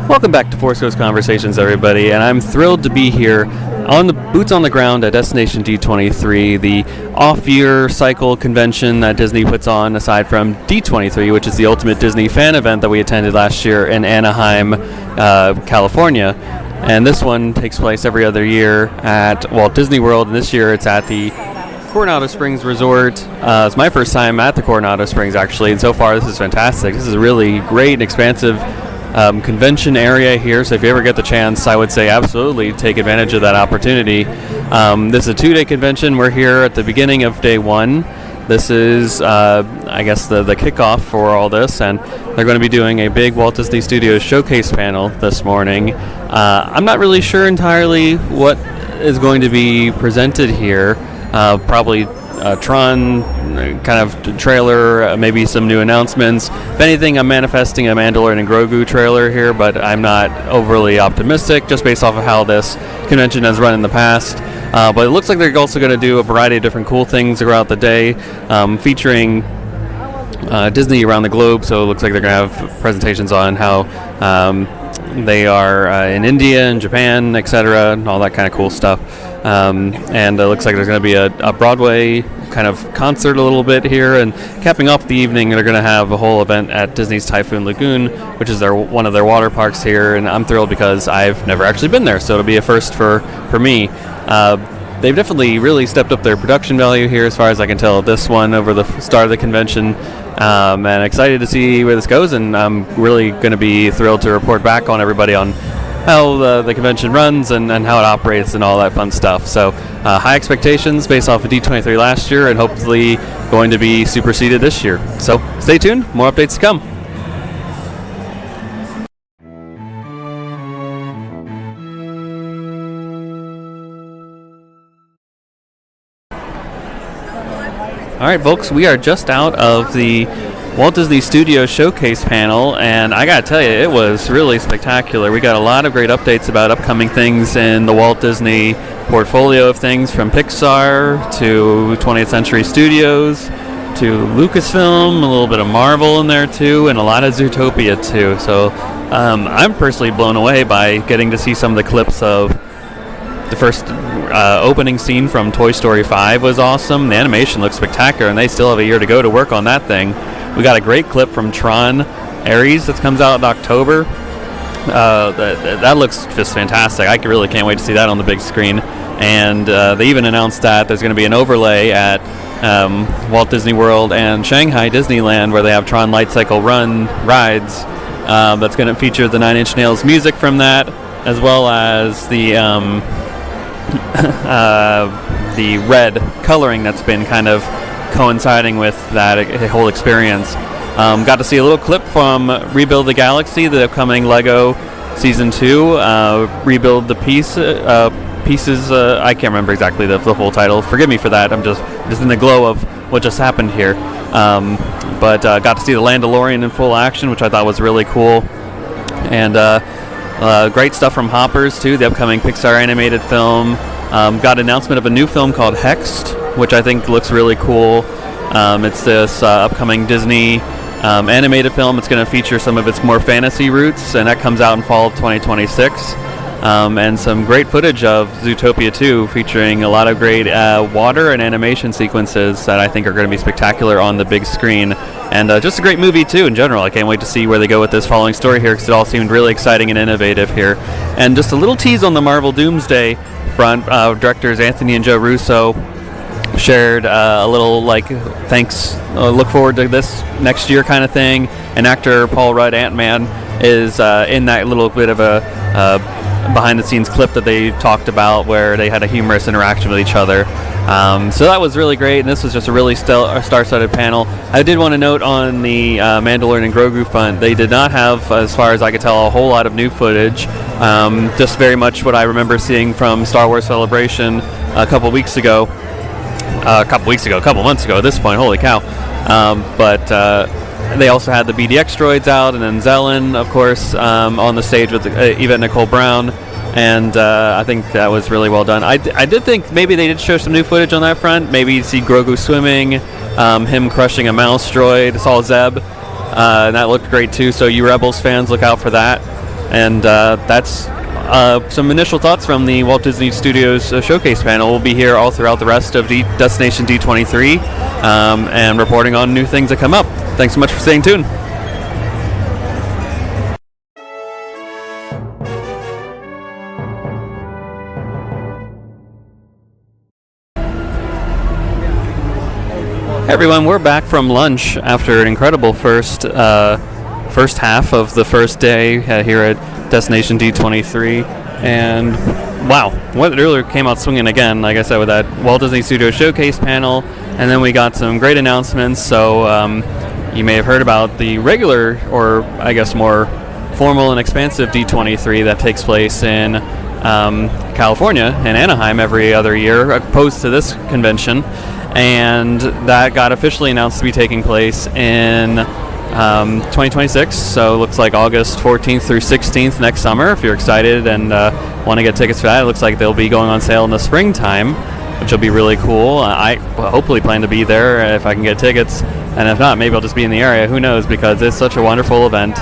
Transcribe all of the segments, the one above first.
Welcome back to Force Ghost Conversations, everybody, and I'm thrilled to be here on the boots on the ground at Destination D23, the off-year cycle convention that Disney puts on, aside from D23, which is the ultimate Disney fan event that we attended last year in Anaheim, California. And this one takes place every other year at Walt Disney World, and this year it's at the Coronado Springs Resort. It's my first time at the Coronado Springs, actually, and so far this is fantastic. This is a really great and expansive convention area here, so if you ever get the chance, I would say absolutely take advantage of that opportunity. This is a 2-day convention. We're here at the beginning of day 1. This is, I guess, the kickoff for all this, and they're going to be doing a big Walt Disney Studios showcase panel this morning. I'm not really sure entirely what is going to be presented here. Probably Tron kind of trailer, maybe some new announcements. If anything, I'm manifesting a Mandalorian and Grogu trailer here, but I'm not overly optimistic just based off of how this convention has run in the past. But it looks like they're also going to do a variety of different cool things throughout the day, featuring Disney around the globe. So it looks like they're going to have presentations on how they are in India and Japan, etc., and all that kind of cool stuff. And it looks like there's going to be a Broadway kind of concert a little bit here, and capping off the evening, they're going to have a whole event at Disney's Typhoon Lagoon, which is one of their water parks here, and I'm thrilled because I've never actually been there, so it'll be a first for me. They've definitely really stepped up their production value here, as far as I can tell, this one over the start of the convention, and excited to see where this goes, and I'm really going to be thrilled to report back on everybody on how the convention runs and how it operates and all that fun stuff. So high expectations based off of D23 last year, and hopefully going to be superseded this year. So stay tuned, more updates to come. All right, folks, we are just out of the Walt Disney Studios Showcase panel, and I gotta tell you, it was really spectacular. We got a lot of great updates about upcoming things in the Walt Disney portfolio of things, from Pixar to 20th Century Studios to Lucasfilm, a little bit of Marvel in there too, and a lot of Zootopia too. So I'm personally blown away by getting to see some of the clips of the first opening scene from Toy Story 5 was awesome. The animation looks spectacular, and they still have a year to go to work on that thing. We got a great clip from Tron Ares that comes out in October. That looks just fantastic. I really can't wait to see that on the big screen. And they even announced that there's going to be an overlay at Walt Disney World and Shanghai Disneyland, where they have Tron Light Cycle Run rides. That's going to feature the Nine Inch Nails music from that, as well as the red coloring that's been kind of coinciding with that whole experience. Got to see a little clip from Rebuild the Galaxy, the upcoming Lego Season 2. Rebuild the Pieces. I can't remember exactly the full title. Forgive me for that. I'm just in the glow of what just happened here. But got to see the Landalorian in full action, which I thought was really cool. And great stuff from Hoppers, too, the upcoming Pixar animated film. Got an announcement of a new film called Hexed, which I think looks really cool. It's this upcoming Disney animated film. It's going to feature some of its more fantasy roots, and that comes out in fall of 2026. And some great footage of Zootopia 2, featuring a lot of great water and animation sequences that I think are going to be spectacular on the big screen. And just a great movie, too, in general. I can't wait to see where they go with this following story here, because it all seemed really exciting and innovative here. And just a little tease on the Marvel Doomsday front. Directors Anthony and Joe Russo shared a little, thanks, look forward to this next year kind of thing. And actor Paul Rudd, Ant-Man, is in that little bit of a behind-the-scenes clip that they talked about, where they had a humorous interaction with each other. So that was really great, and this was just a really star-studded panel. I did want to note on the Mandalorian and Grogu front, they did not have, as far as I could tell, a whole lot of new footage. Just very much what I remember seeing from Star Wars Celebration a couple months ago at this point, holy cow. But they also had the BDX droids out, and then Zelen, of course, on the stage with Yvette Nicole Brown, and I think that was really well done. I did think maybe they did show some new footage on that front. Maybe you see Grogu swimming, him crushing a mouse droid, saw Zeb, and that looked great too, so you Rebels fans, look out for that. And that's some initial thoughts from the Walt Disney Studios showcase panel. We'll be here all throughout the rest of Destination D23 and reporting on new things that come up. Thanks so much for staying tuned. Hey everyone, we're back from lunch after an incredible first half of the first day here at Destination D23, and wow, what really came out swinging again, like I said, with that Walt Disney Studios Showcase panel, and then we got some great announcements. So you may have heard about the regular, or I guess more formal and expansive D23 that takes place in California, in Anaheim, every other year, opposed to this convention. And that got officially announced to be taking place in 2026, so it looks like August 14th through 16th next summer. If you're excited and want to get tickets for that, it looks like they'll be going on sale in the springtime, which will be really cool. I hopefully plan to be there if I can get tickets, and if not, maybe I'll just be in the area. Who knows, because it's such a wonderful event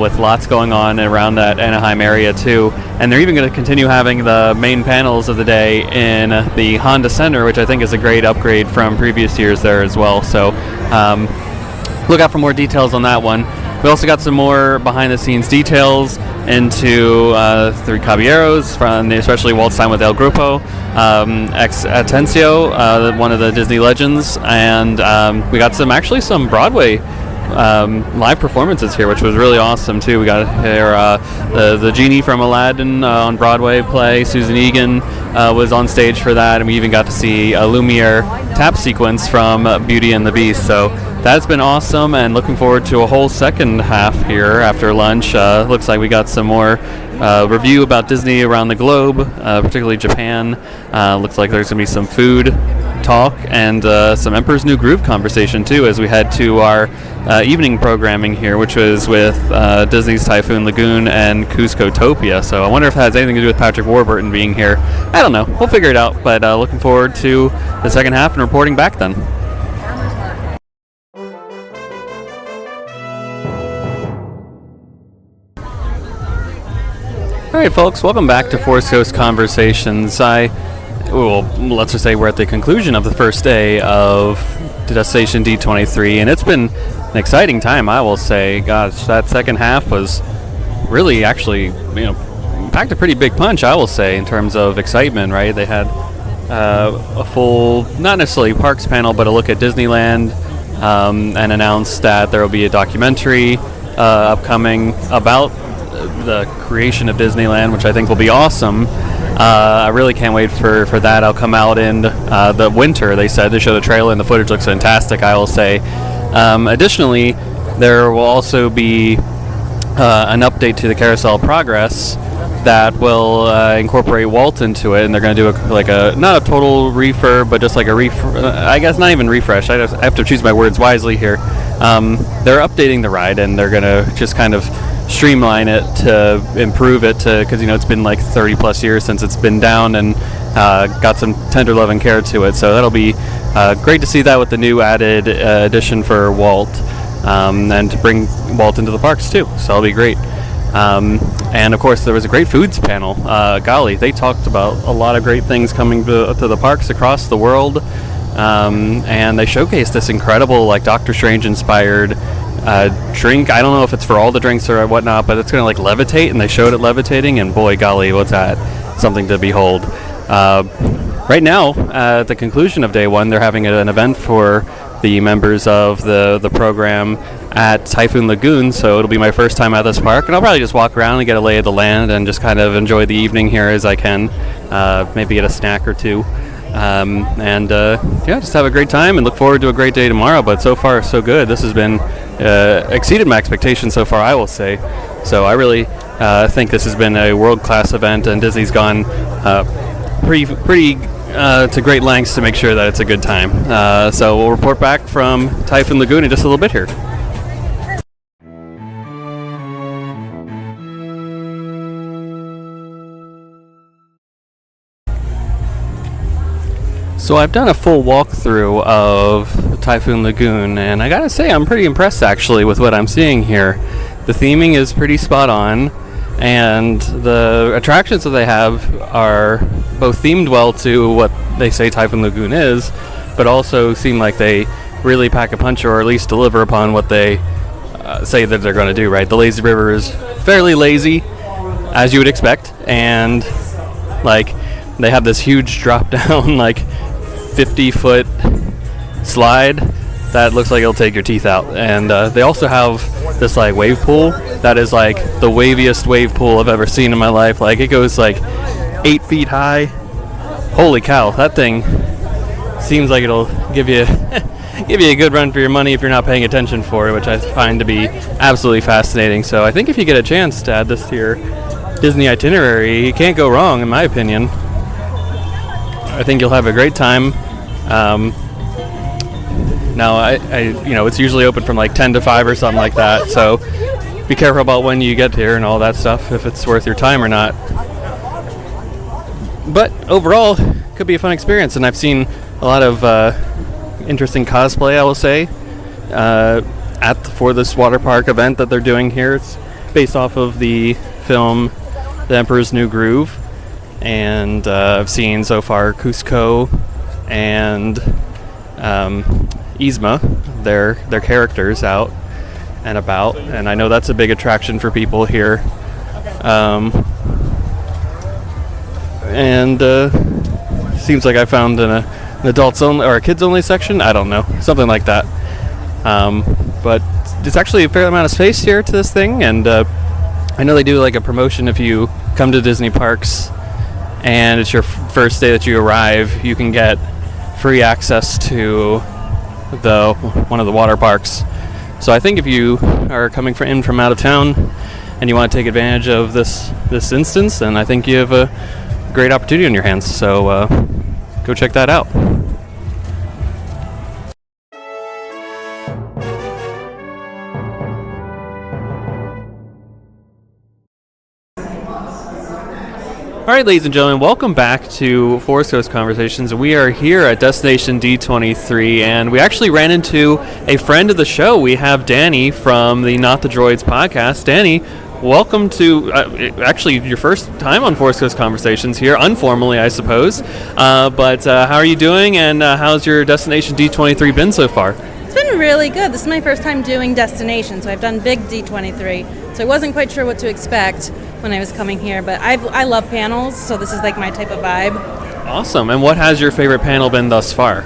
with lots going on around that Anaheim area too. And they're even going to continue having the main panels of the day in the Honda Center, which I think is a great upgrade from previous years there as well. So look out for more details on that one. We also got some more behind-the-scenes details into Three Caballeros, from especially Walt's time with El Grupo, ex Atencio, one of the Disney legends, and we got some Broadway live performances here, which was really awesome too. We got here the Genie from Aladdin on Broadway play. Susan Egan was on stage for that, and we even got to see a Lumiere tap sequence from Beauty and the Beast. So that's been awesome, and looking forward to a whole second half here after lunch. Looks like we got some more review about Disney around the globe, particularly Japan. Looks like there's going to be some food talk and some Emperor's New Groove conversation too, as we head to our evening programming here, which was with Disney's Typhoon, Lagoon, and Cusco-topia. So I wonder if it has anything to do with Patrick Warburton being here. I don't know. We'll figure it out, but looking forward to the second half and reporting back then. Alright folks, welcome back to Force Ghost Conversations. Let's just say we're at the conclusion of the first day of Destination D23, and it's been an exciting time, I will say. Gosh, that second half was really actually, packed a pretty big punch, I will say, in terms of excitement, right? They had a full, not necessarily parks panel, but a look at Disneyland, and announced that there will be a documentary upcoming about the creation of Disneyland, which I think will be awesome. I really can't wait for that. I'll come out in the winter, they said. They showed the trailer and the footage looks fantastic, I will say. Additionally, there will also be an update to the Carousel Progress that will incorporate Walt into it, and they're going to do not a total refurb, but just like a I guess not even refresh. I have to choose my words wisely here. They're updating the ride, and they're going to just kind of streamline it to improve it, because it's been like 30 plus years since it's been down, and got some tender love and care to it. So that'll be great to see that with the new added addition for Walt, and to bring Walt into the parks too. So that'll be great. And of course there was a great foods panel. Golly, they talked about a lot of great things coming to the parks across the world, and they showcased this incredible Doctor Strange inspired drink. I don't know if it's for all the drinks or whatnot, but it's going to levitate, and they showed it levitating, and boy golly, what's that, something to behold. Right now, at the conclusion of day one, they're having an event for the members of the program at Typhoon Lagoon, so it'll be my first time at this park, and I'll probably just walk around and get a lay of the land and just kind of enjoy the evening here as I can, maybe get a snack or two. Just have a great time and look forward to a great day tomorrow. But so far so good. This has been exceeded my expectations so far, I will say. So I really think this has been a world-class event, and Disney's gone pretty to great lengths to make sure that it's a good time. So we'll report back from Typhoon Lagoon in just a little bit here. So I've done a full walkthrough of Typhoon Lagoon, and I gotta say I'm pretty impressed actually with what I'm seeing here. The theming is pretty spot on. And the attractions that they have are both themed well to what they say Typhoon Lagoon is, but also seem like they really pack a punch, or at least deliver upon what they say that they're going to do, right? The lazy river is fairly lazy, as you would expect, and like they have this huge drop down, like 50-foot slide that looks like it'll take your teeth out. And they also have this like wave pool that is like the waviest wave pool I've ever seen in my life. Like it goes like 8 feet high. Holy cow, that thing seems like it'll give you give you a good run for your money if you're not paying attention for it, which I find to be absolutely fascinating. So I think if you get a chance to add this to your Disney itinerary, you can't go wrong, in my opinion. I think you'll have a great time. Now, I it's usually open from like 10 to 5 or something like that, so be careful about when you get here and all that stuff, if it's worth your time or not. But overall, could be a fun experience, and I've seen a lot of interesting cosplay, I will say, for this water park event that they're doing here. It's based off of the film The Emperor's New Groove, and I've seen so far Cusco and Yzma, their characters out and about, and I know that's a big attraction for people here. And seems like I found an adults only or a kids only section. I don't know, something like that. But there's actually a fair amount of space here to this thing, and I know they do like a promotion if you come to Disney parks and it's your first day that you arrive, you can get free access to one of the water parks. So I think if you are coming in from out of town and you want to take advantage of this instance, then I think you have a great opportunity on your hands. So go check that out. All right, ladies and gentlemen, welcome back to Forest Coast Conversations. We are here at Destination D23, and we actually ran into a friend of the show. We have Dani from the Not the Droids Podcast. Dani, welcome to actually your first time on Forest Coast Conversations here, informally, I suppose. But how are you doing, and how's your Destination D23 been so far? It's been really good. This is my first time doing Destination, so I've done big D23. So I wasn't quite sure what to expect when I was coming here, but I love panels, so this is like my type of vibe. Awesome. And what has your favorite panel been thus far?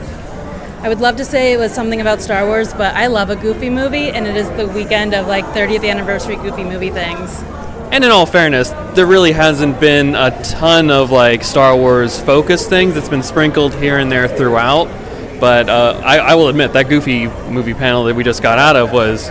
I would love to say it was something about Star Wars, but I love a Goofy movie, and it is the weekend of like 30th anniversary Goofy movie things. And in all fairness, there really hasn't been a ton of like Star Wars focused things. It's been sprinkled here and there throughout. But I will admit that Goofy movie panel that we just got out of was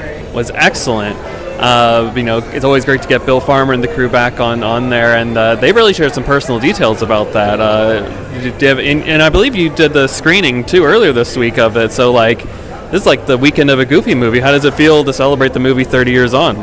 excellent. It's always great to get Bill Farmer and the crew back on there, and they really shared some personal details about that. And I believe you did the screening too earlier this week of it. So like, this is like the weekend of a Goofy movie. How does it feel to celebrate the movie 30 years on?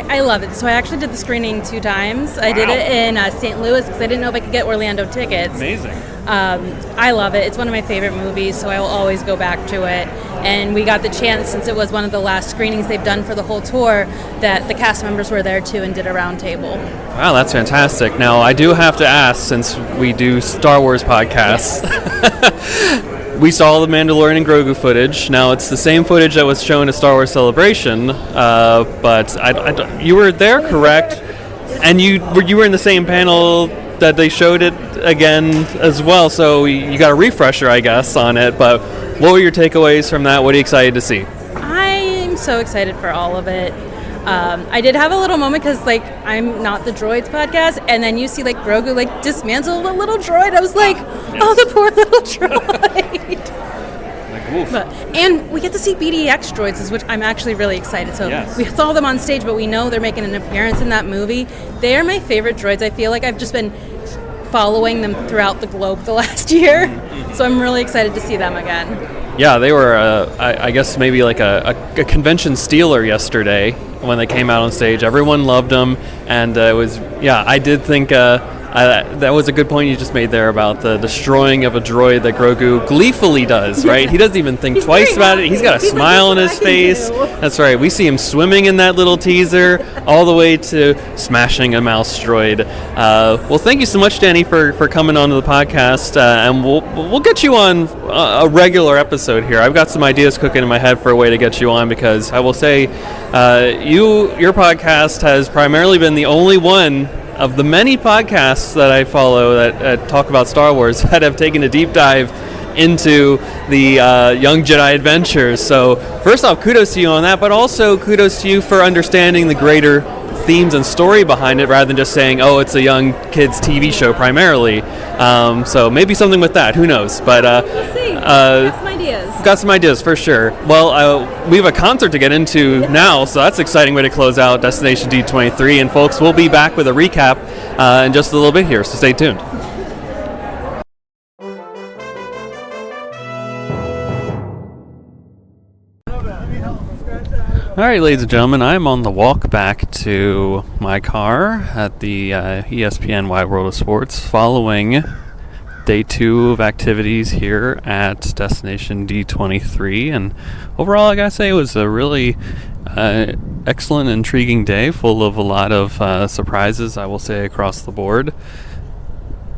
I love it. So I actually did the screening 2 times. I did it in St. Louis because I didn't know if I could get Orlando tickets. Amazing. I love it. It's one of my favorite movies, so I will always go back to it. And we got the chance, since it was one of the last screenings they've done for the whole tour, that the cast members were there too and did a round table. Wow, that's fantastic. Now, I do have to ask, since we do Star Wars podcasts, yes. We saw the Mandalorian and Grogu footage. Now, it's the same footage that was shown at Star Wars Celebration, but you were there, correct? And you were in the same panel that they showed it again as well, so you got a refresher, I guess, on it. But what were your takeaways from that? What are you excited to see? I'm so excited for all of it. I did have a little moment because, like, I'm Not the Droids Podcast, and then you see, like, Grogu, like, dismantle a little droid. I was like, yes. Oh, the poor little droid. And we get to see BDX droids, which I'm actually really excited. So yes. We saw them on stage, but we know they're making an appearance in that movie. They are my favorite droids. I feel like I've just been following them throughout the globe the last year. Mm-hmm. So I'm really excited to see them again. Yeah, they were, I guess, maybe like a convention stealer yesterday when they came out on stage. Everyone loved them, and it was, I did think that was a good point you just made there about the destroying of a droid that Grogu gleefully does, right? He doesn't even think twice about it. He's got a smile on his face. That's right. We see him swimming in that little teaser all the way to smashing a mouse droid. Well, thank you so much, Dani, for coming on to the podcast, and we'll get you on a regular episode here. I've got some ideas cooking in my head for a way to get you on, because I will say your podcast has primarily been the only one of the many podcasts that I follow that talk about Star Wars that have taken a deep dive into the Young Jedi adventures. So first off, kudos to you on that, but also kudos to you for understanding the greater themes and story behind it, rather than just saying, oh, it's a young kids TV show primarily. So maybe something with that, who knows, but we'll see. Got some ideas for sure. Well, we have a concert to get into now, so that's an exciting way to close out Destination D23, and folks, we'll be back with a recap in just a little bit here, so stay tuned. All right, ladies and gentlemen, I'm on the walk back to my car at the ESPN Wide World of Sports following day 2 of activities here at Destination D23. And overall, I gotta say, it was a really excellent, intriguing day, full of a lot of surprises, I will say, across the board.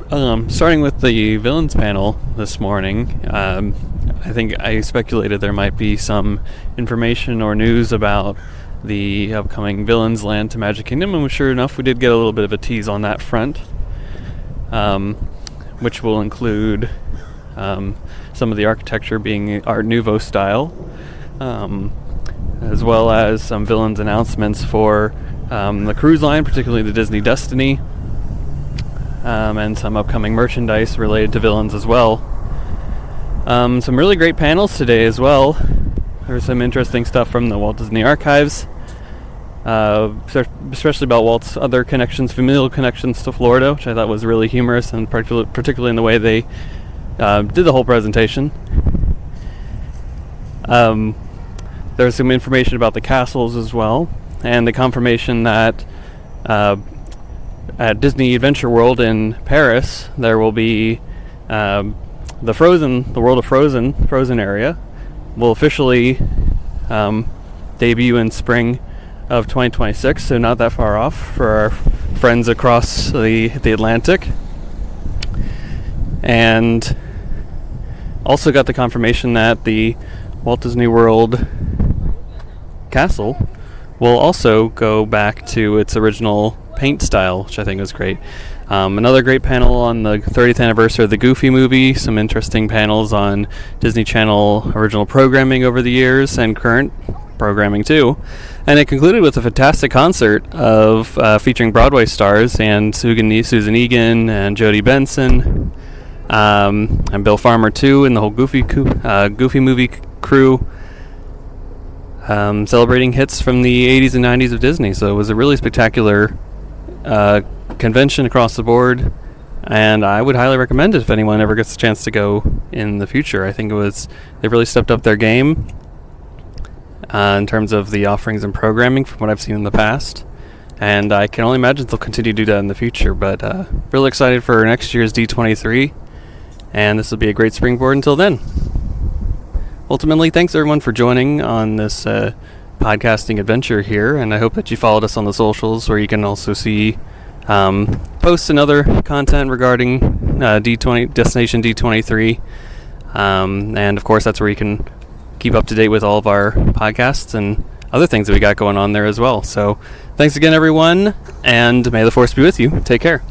Starting with the villains panel this morning, I think I speculated there might be some information or news about the upcoming Villains Land to Magic Kingdom, and sure enough, we did get a little bit of a tease on that front, which will include some of the architecture being Art Nouveau style, as well as some villains announcements for the cruise line, particularly the Disney Destiny, and some upcoming merchandise related to villains as well. Some really great panels today as well. There's some interesting stuff from the Walt Disney Archives, especially about Walt's other connections, familial connections to Florida, which I thought was really humorous, and particularly in the way they did the whole presentation. There's some information about the castles as well, and the confirmation that at Disney Adventure World in Paris there will be the World of Frozen area will officially debut in spring of 2026, so not that far off for our friends across the Atlantic. And also got the confirmation that the Walt Disney World castle will also go back to its original paint style, which I think was great. Another great panel on the 30th anniversary of the Goofy movie, some interesting panels on Disney Channel original programming over the years and current programming too. And it concluded with a fantastic concert of featuring Broadway stars and Susan Egan and Jodie Benson, and Bill Farmer too, and the whole Goofy movie crew, celebrating hits from the 80s and 90s of Disney. So it was a really spectacular convention across the board, and I would highly recommend it if anyone ever gets a chance to go in the future. I think they really stepped up their game in terms of the offerings and programming from what I've seen in the past, and I can only imagine they'll continue to do that in the future. But really excited for next year's D23, and this will be a great springboard until then. Ultimately, thanks everyone for joining on this podcasting adventure here, and I hope that you followed us on the socials, where you can also see posts and other content regarding Destination D23, and of course that's where you can keep up to date with all of our podcasts and other things that we got going on there as well. So thanks again everyone, and may the force be with you. Take care.